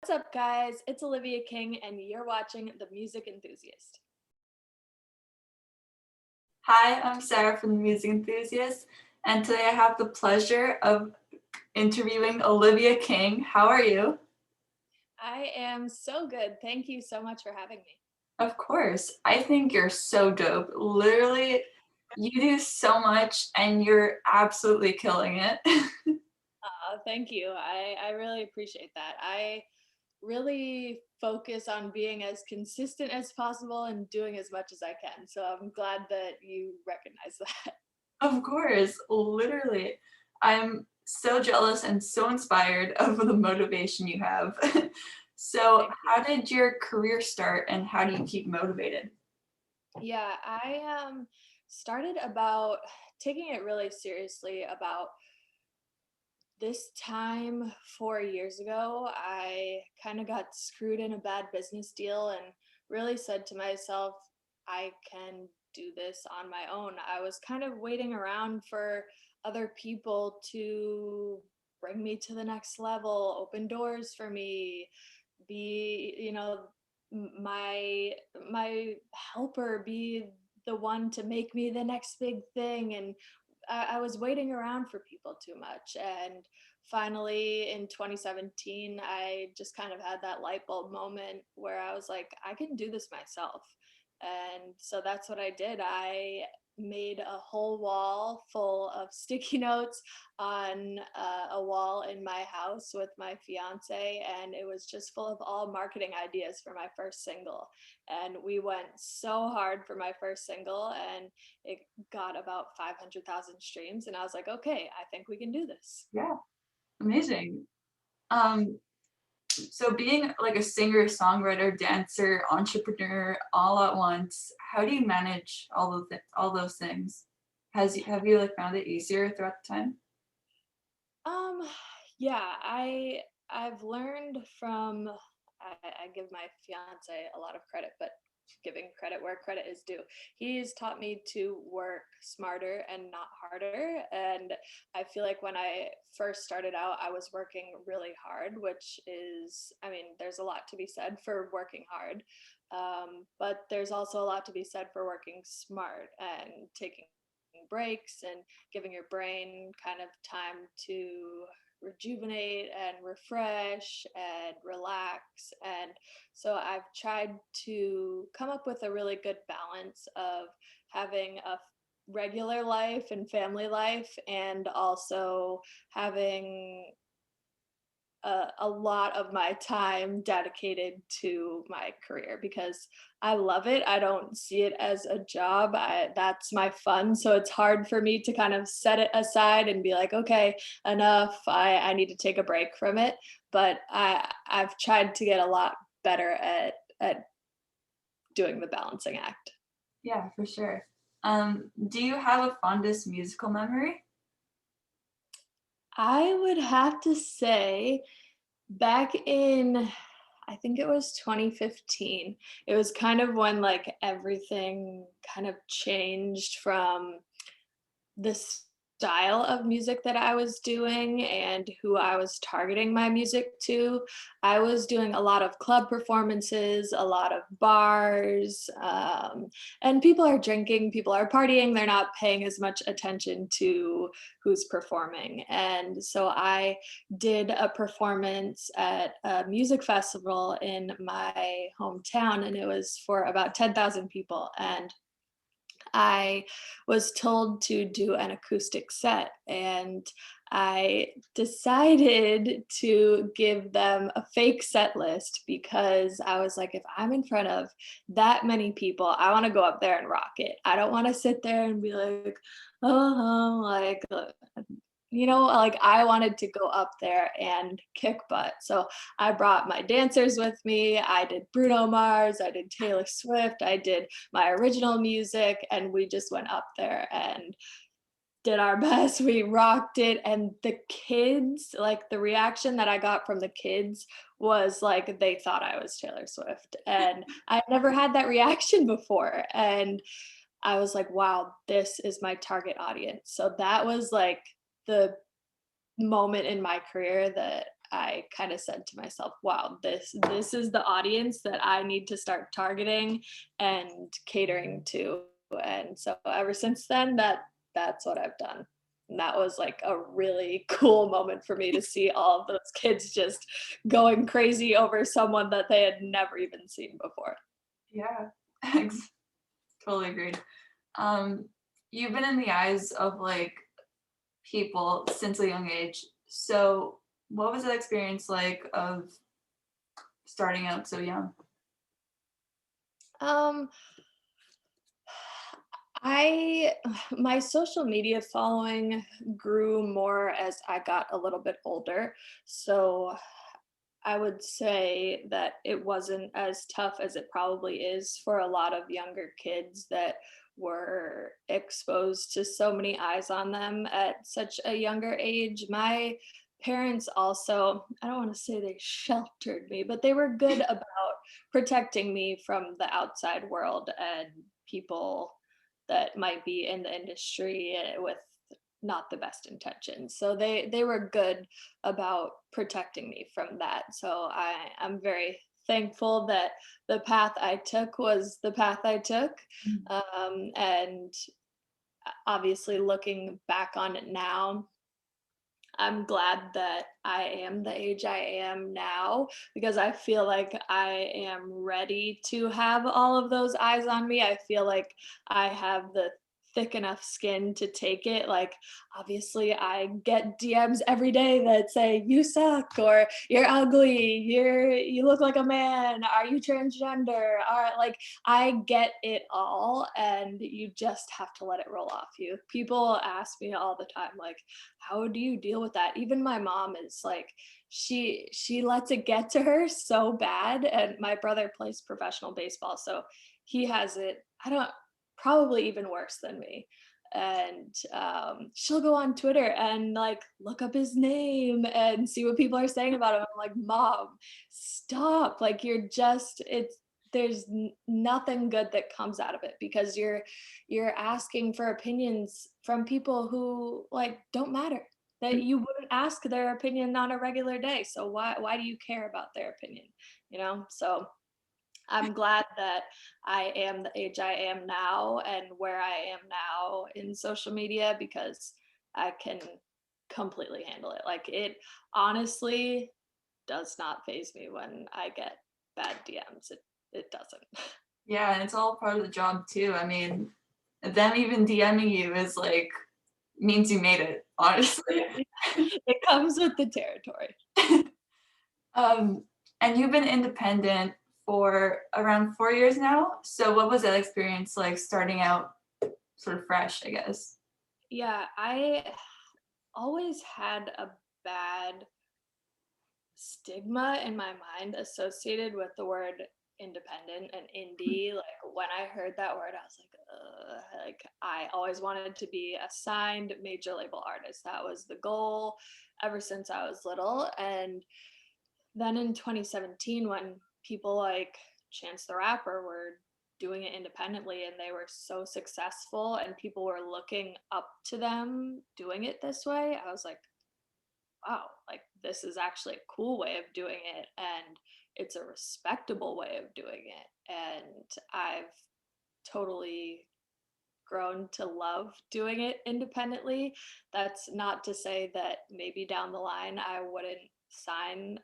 What's up, guys? It's Olivia King, and you're watching The Music Enthusiast. Hi, I'm Sarah from The Music Enthusiast, and today I have the pleasure of interviewing Olivia King. How are you? I am so good. Thank you so much for having me. Of course. I think you're so dope. Literally, you do so much and you're absolutely killing it. Thank you. I really appreciate that. I really focus on being as consistent as possible and doing as much as I can. So I'm glad that you recognize that. Of course, literally. I'm so jealous and so inspired of the motivation you have. So, Thank you. how did your career start and how do you keep motivated? Yeah, I started about taking it really seriously about this time 4 years ago. I kind of got screwed in a bad business deal and really said to myself, I can do this on my own. I was kind of waiting around for other people to bring me to the next level, open doors for me, be, my helper, be the one to make me the next big thing. And I was waiting around for people too much. And finally, in 2017, I just kind of had that light bulb moment where I was like, I can do this myself. And so that's what I did. I made a whole wall full of sticky notes on a wall in my house with my fiance, and it was just full of all marketing ideas for my first single. And we went so hard for my first single, and it got about 500,000 streams. And I was like, okay, I think we can do this. Yeah, amazing. Um, So being like a singer, songwriter, dancer, entrepreneur all at once, how do you manage all those things? Have you like found it easier throughout the time? Um, yeah, I've learned from I give my fiance a lot of credit, but giving credit where credit is due. He's taught me to work smarter and not harder. And I feel like when I first started out, I was working really hard, which is, I mean, there's a lot to be said for working hard. But there's also a lot to be said for working smart and taking breaks and giving your brain kind of time to rejuvenate and refresh and relax. And so I've tried to come up with a really good balance of having a regular life and family life, and also having a lot of my time dedicated to my career because I love it. I don't see it as a job. That's my fun. So it's hard for me to kind of set it aside and be like, okay, enough. I need to take a break from it. But I've tried to get a lot better at doing the balancing act. Yeah, for sure. Do you have a fondest musical memory? I would have to say back in, I think it was 2015. It was kind of when like everything kind of changed from the style of music that I was doing and who I was targeting my music to. I was doing a lot of club performances, a lot of bars, and people are drinking, people are partying, they're not paying as much attention to who's performing. And so I did a performance at a music festival in my hometown, and it was for about 10,000 people. And I was told to do an acoustic set, and I decided to give them a fake set list because I was like, if I'm in front of that many people, I want to go up there and rock it. I don't want to sit there and be like, oh, like, like I wanted to go up there and kick butt. So I brought my dancers with me. I did Bruno Mars, I did Taylor Swift, I did my original music, and we just went up there and did our best. We rocked it. And the kids, like the reaction that I got from the kids was like they thought I was Taylor Swift. And I never had that reaction before. And I was like, wow, this is my target audience. So that was like the moment in my career that I kind of said to myself, wow, this is the audience that I need to start targeting and catering to. And so ever since then, that's what I've done. And that was like a really cool moment for me to see all of those kids just going crazy over someone that they had never even seen before. Yeah, totally agreed. Um, you've been in the eyes of like people since a young age. So, what was that experience like of starting out so young? Um, I my social media following grew more as I got a little bit older. So I would say that it wasn't as tough as it probably is for a lot of younger kids that were exposed to so many eyes on them at such a younger age. My parents also, I don't want to say they sheltered me, but they were good about protecting me from the outside world and people that might be in the industry with not the best intentions. So they were good about protecting me from that. So I'm very thankful that the path I took was the path I took. Mm. And obviously, looking back on it now, I'm glad that I am the age I am now because I feel like I am ready to have all of those eyes on me. I feel like I have the thick enough skin to take it. Like, obviously, I get DMs every day that say, "You suck," or "You're ugly," "You look like a man," "Are you transgender?" Are like, I get it all, and you just have to let it roll off you. People ask me all the time, like, how do you deal with that? Even my mom is like, she lets it get to her so bad. And my brother plays professional baseball, so he has it, I don't, probably even worse than me. And she'll go on Twitter and like look up his name and see what people are saying about him. I'm like, Mom, stop. Like, you're just, it's, there's nothing good that comes out of it because you're asking for opinions from people who like don't matter, that you wouldn't ask their opinion on a regular day. So why do you care about their opinion, so I'm glad that I am the age I am now and where I am now in social media because I can completely handle it. Like, it honestly does not phase me when I get bad DMs. It doesn't. Yeah, and it's all part of the job too. I mean, them even DMing you is like means you made it, honestly. It comes with the territory. Um, and you've been independent for around 4 years now. So what was that experience like starting out sort of fresh, I guess? Yeah, I always had a bad stigma in my mind associated with the word independent and indie. Like, when I heard that word, I was like, ugh. Like, I always wanted to be a signed major label artist. That was the goal ever since I was little. And then in 2017, when people like Chance the Rapper were doing it independently and they were so successful and people were looking up to them doing it this way, I was like, wow, like, this is actually a cool way of doing it and it's a respectable way of doing it. And I've totally grown to love doing it independently. That's not to say that maybe down the line I wouldn't sign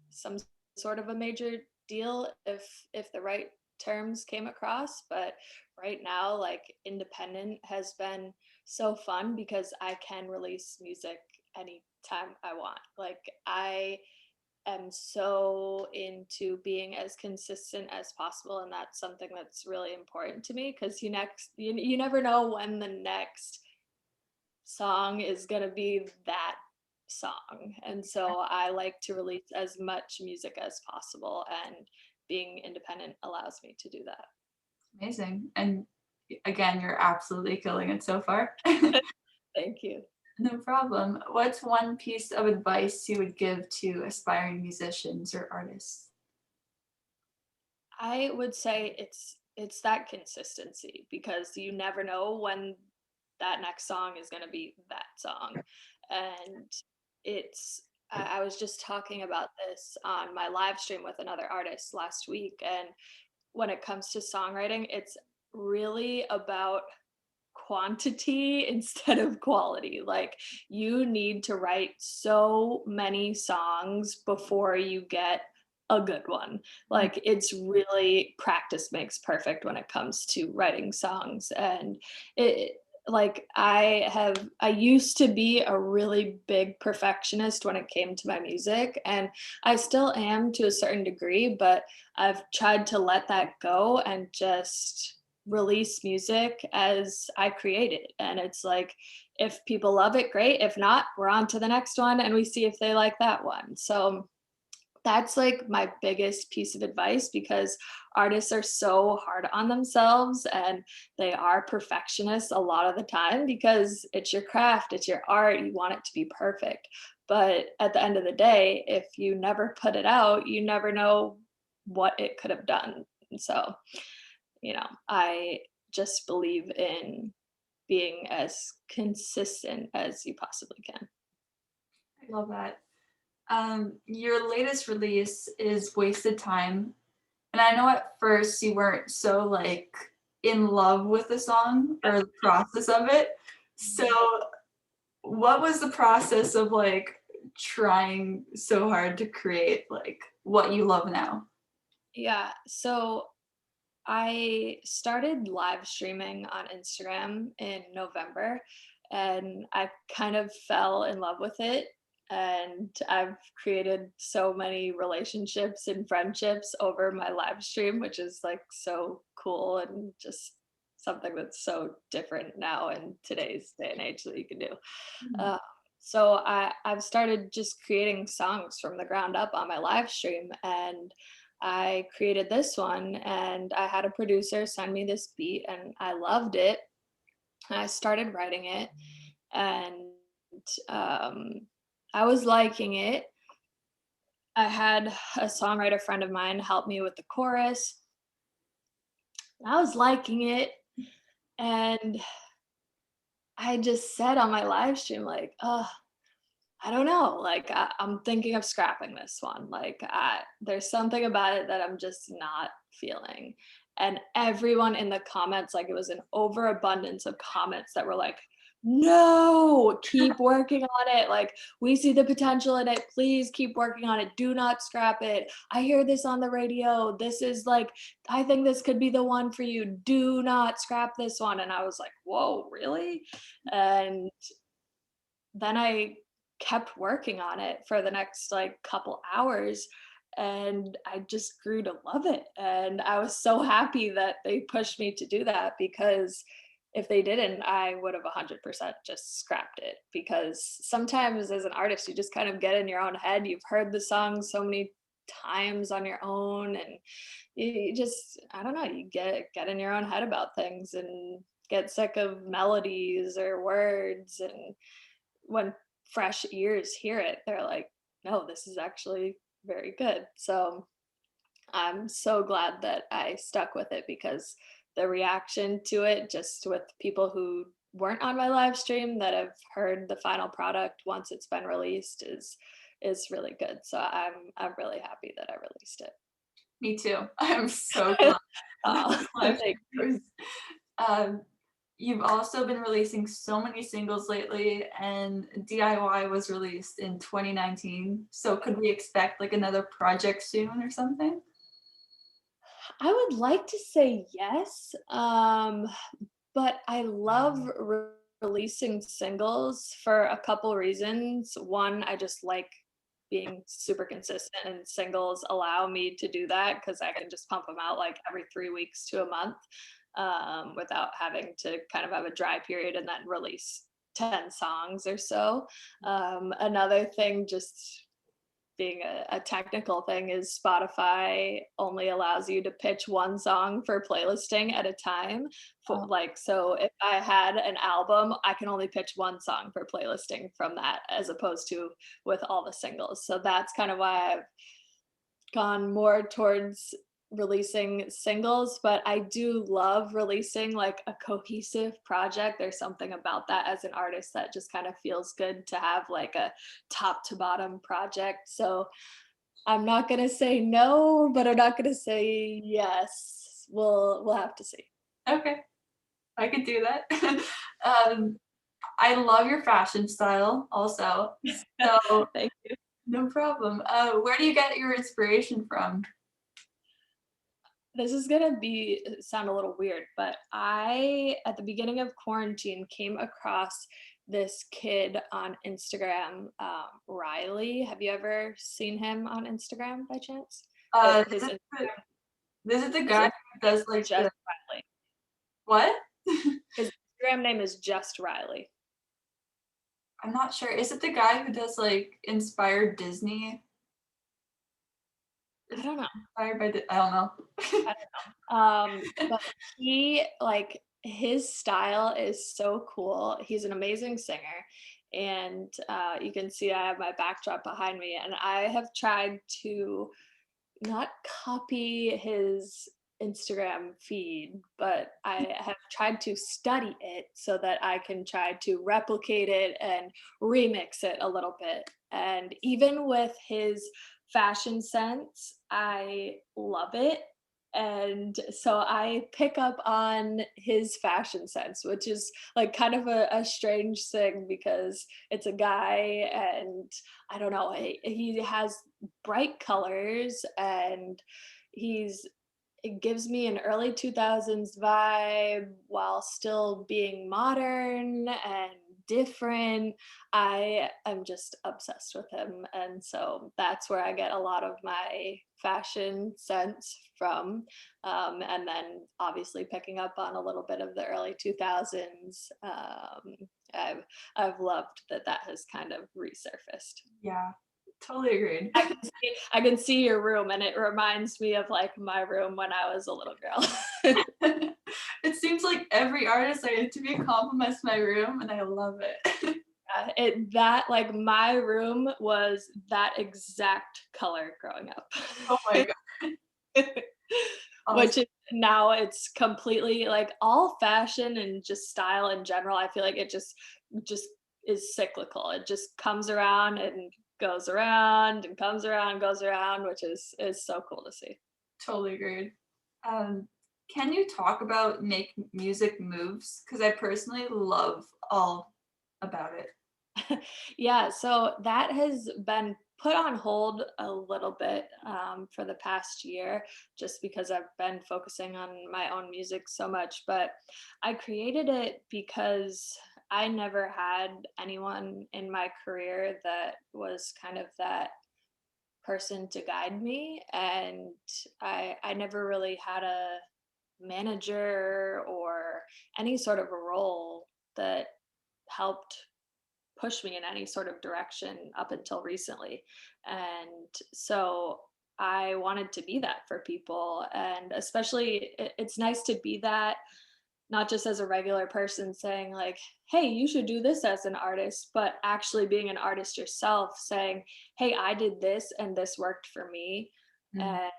some sort of a major deal if the right terms came across, but right now, like, independent has been so fun because I can release music anytime I want. Like, I am so into being as consistent as possible, and that's something that's really important to me because you never know when the next song is going to be that song. And so I like to release as much music as possible, and being independent allows me to do that. Amazing. And again, you're absolutely killing it so far. Thank you. No problem. What's one piece of advice you would give to aspiring musicians or artists? I would say it's that consistency because you never know when that next song is going to be that song. And it's I was just talking about this on my live stream with another artist last week. And when it comes to songwriting, it's really about quantity instead of quality. Like, you need to write so many songs before you get a good one. Like, it's really practice makes perfect when it comes to writing songs. And it like I used to be a really big perfectionist when it came to my music, and I still am to a certain degree, but I've tried to let that go and just release music as I create it. And it's like, if people love it, great. If not, we're on to the next one and we see if they like that one. So that's like my biggest piece of advice, because artists are so hard on themselves and they are perfectionists a lot of the time, because it's your craft, it's your art, you want it to be perfect. But at the end of the day, if you never put it out, you never know what it could have done. And so, I just believe in being as consistent as you possibly can. I love that. Your latest release is Wasted Time. And I know at first you weren't so like in love with the song or the process of it. So what was the process of like trying so hard to create like what you love now? Yeah. So I started live streaming on Instagram in November, and I kind of fell in love with it. And I've created so many relationships and friendships over my live stream, which is like so cool and just something that's so different now in today's day and age that you can do. Mhm. Uh, so I've started just creating songs from the ground up on my live stream, and I created this one, and I had a producer send me this beat, and I loved it. And I started writing it, and um, I was liking it. I had a songwriter friend of mine help me with the chorus. I was liking it, and I just said on my live stream, like, oh, I don't know. Like, I'm thinking of scrapping this one. Like, there's something about it that I'm just not feeling. And everyone in the comments, like, it was an overabundance of comments that were like, no, keep working on it. Like, we see the potential in it. Please keep working on it. Do not scrap it. I hear this on the radio. This is like, I think this could be the one for you. Do not scrap this one. And I was like, whoa, really? And then I kept working on it for the next like couple hours, and I just grew to love it. And I was so happy that they pushed me to do that, because if they didn't, I would have 100% just scrapped it. Because sometimes as an artist, you just kind of get in your own head. You've heard the song so many times on your own, and you just, I don't know, you get in your own head about things and get sick of melodies or words. And when fresh ears hear it, they're like, no, this is actually very good. So I'm so glad that I stuck with it, because the reaction to it, just with people who weren't on my live stream that have heard the final product once it's been released, is really good. So I'm really happy that I released it. Me too. I'm so glad that Oh, the live thank you. stream goes. You've also been releasing so many singles lately, and DIY was released in 2019. So could we expect like another project soon or something? I would like to say yes, but I love releasing singles for a couple reasons. One, I just like being super consistent, and singles allow me to do that because I can just pump them out like every 3 weeks to a month, without having to kind of have a dry period and then release 10 songs or so. Another thing, just being a technical thing, is Spotify only allows you to pitch one song for playlisting at a time. Oh, Like, so if I had an album, I can only pitch one song for playlisting from that, as opposed to with all the singles. So that's kind of why I've gone more towards releasing singles, but I do love releasing like a cohesive project. There's something about that as an artist that just kind of feels good to have like a top to bottom project. So I'm not gonna say no, but I'm not gonna say yes. We'll have to see. Okay, I could do that. Um, I love your fashion style also. So Thank you. no problem. Where do you get your inspiration from? This is gonna be sound a little weird, but I at the beginning of quarantine came across this kid on Instagram, Riley. Have you ever seen him on Instagram by chance? Is His it this is the his guy who Instagram name does is like just the Riley. what? His Instagram name is just Riley. I'm not sure. Is it the guy who does like inspired Disney? I Is it don't know. inspired by I don't know. I don't know. But he like his style is so cool. He's an amazing singer, and you can see I have my backdrop behind me, and I have tried to not copy his Instagram feed, but I have tried to study it so that I can try to replicate it and remix it a little bit. And even with his fashion sense, I love it. And so I pick up on his fashion sense, which is like kind of a strange thing because it's a guy and I don't know, he has bright colors and he's it gives me an early 2000s vibe while still being modern and different. I am just obsessed with him. And so that's where I get a lot of my fashion sense from. And then obviously picking up on a little bit of the early 2000s. I've, I've loved that that has kind of resurfaced. Yeah, totally agreed. I can see your room, and it reminds me of, like, my room when I was a little girl. It seems like every artist I interview compliments my room, and I love it. Like, my room was that exact color growing up. Oh my god, awesome. Which is now it's completely like, all fashion and just style in general, I feel like it just is cyclical. It just comes around and goes around and comes around, goes around, which is so cool to see. Totally agreed. Um, can you talk about make music moves? Because I personally love all about it. Yeah, so that has been put on hold a little bit for the past year, just because I've been focusing on my own music so much. But I created it because I never had anyone in my career that was kind of that person to guide me, and I never really had a manager or any sort of a role that helped push me in any sort of direction up until recently. And so I wanted to be that for people. And especially, it's nice to be that not just as a regular person saying, like, hey, you should do this as an artist, but actually being an artist yourself saying, hey, I did this and this worked for me. Mm. And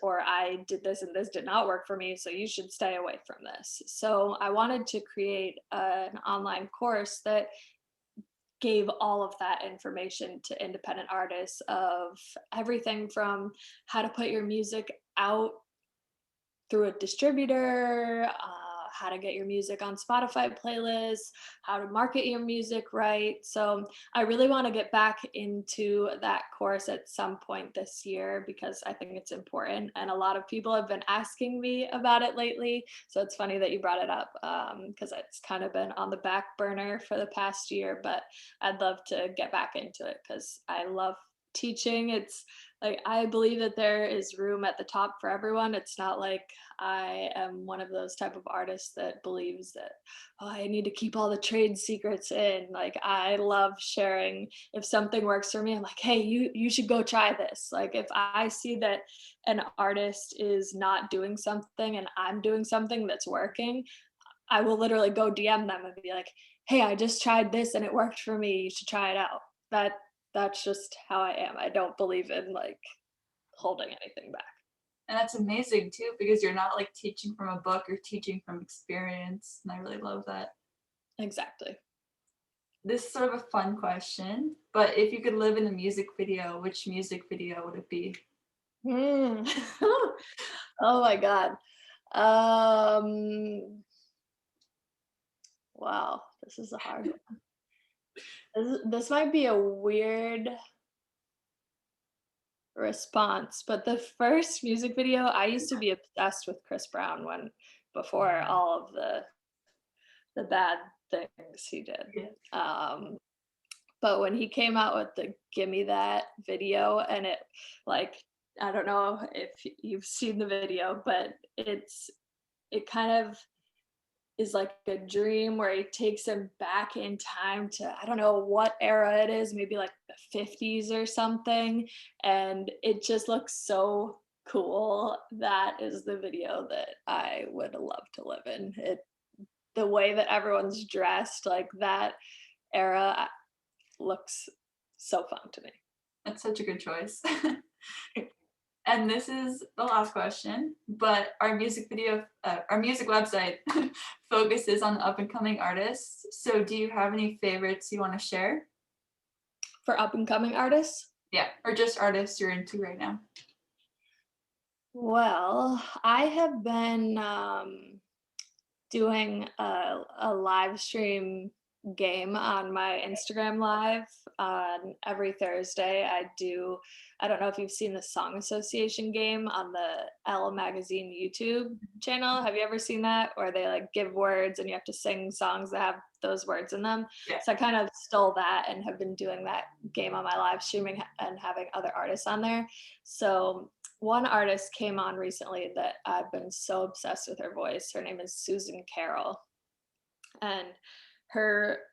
or I did this and this did not work for me, so you should stay away from this. So I wanted to create an online course that gave all of that information to independent artists of everything from how to put your music out through a distributor, how to get your music on Spotify playlists, how to market your music right. So I really want to get back into that course at some point this year because I think it's important. And a lot of people have been asking me about it lately. So it's funny that you brought it up because it's kind of been on the back burner for the past year, but I'd love to get back into it because I love teaching. It's like I believe that there is room at the top for everyone. It's not like I am one of those type of artists that believes that, oh, I need to keep all the trade secrets in. Like I love sharing. If something works for me, I'm like, hey, you should go try this. Like if I see that an artist is not doing something and I'm doing something that's working, I will literally go DM them and be like, hey, I just tried this and it worked for me. You should try it out. That's just how I am. I don't believe in like holding anything back. And that's amazing too, because you're not like teaching from a book, you're teaching from experience. And I really love that. Exactly. This is sort of a fun question, but if you could live in a music video, which music video would it be? Mm. Oh my God. Wow, this is a hard one. This might be a weird response, but the first music video, I used to be obsessed with Chris Brown when before all of the bad things he did. Yeah. Um, but when he came out with the "Gimme That" video, and it like I don't know if you've seen the video, but it kind of is like a dream where he takes him back in time to I don't know what era it is, maybe like the 50s or something, and it just looks so cool. That is the video that I would love to live in. The way that everyone's dressed, like that era looks so fun to me. That's such a good choice. And this is the last question, but our music website focuses on up and coming artists. So do you have any favorites you want to share? For up and coming artists, Yeah, or just artists you're into right now. well, I have been doing a live stream game on my Instagram live on every Thursday. I don't know if you've seen the Song Association game on the Elle Magazine YouTube channel. Have you ever seen that? Where they like give words and you have to sing songs that have those words in them. Yeah. So I kind of stole that and have been doing that game on my live streaming and having other artists on there. So one artist came on recently that I've been so obsessed with her voice. Her name is Susan Carroll. And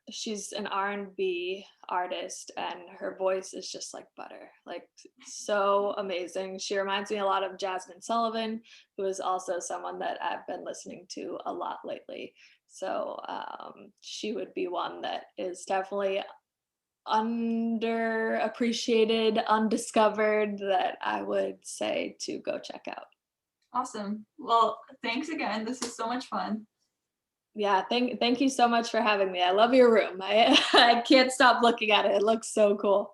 she's an R&B artist and her voice is just like butter, like so amazing. She reminds me a lot of Jasmine Sullivan, who is also someone that I've been listening to a lot lately. So she would be one that is definitely underappreciated, undiscovered, that I would say to go check out. Awesome. Well, thanks again. This is so much fun. Yeah, thank you so much for having me. I love your room. I I can't stop looking at it. It looks so cool.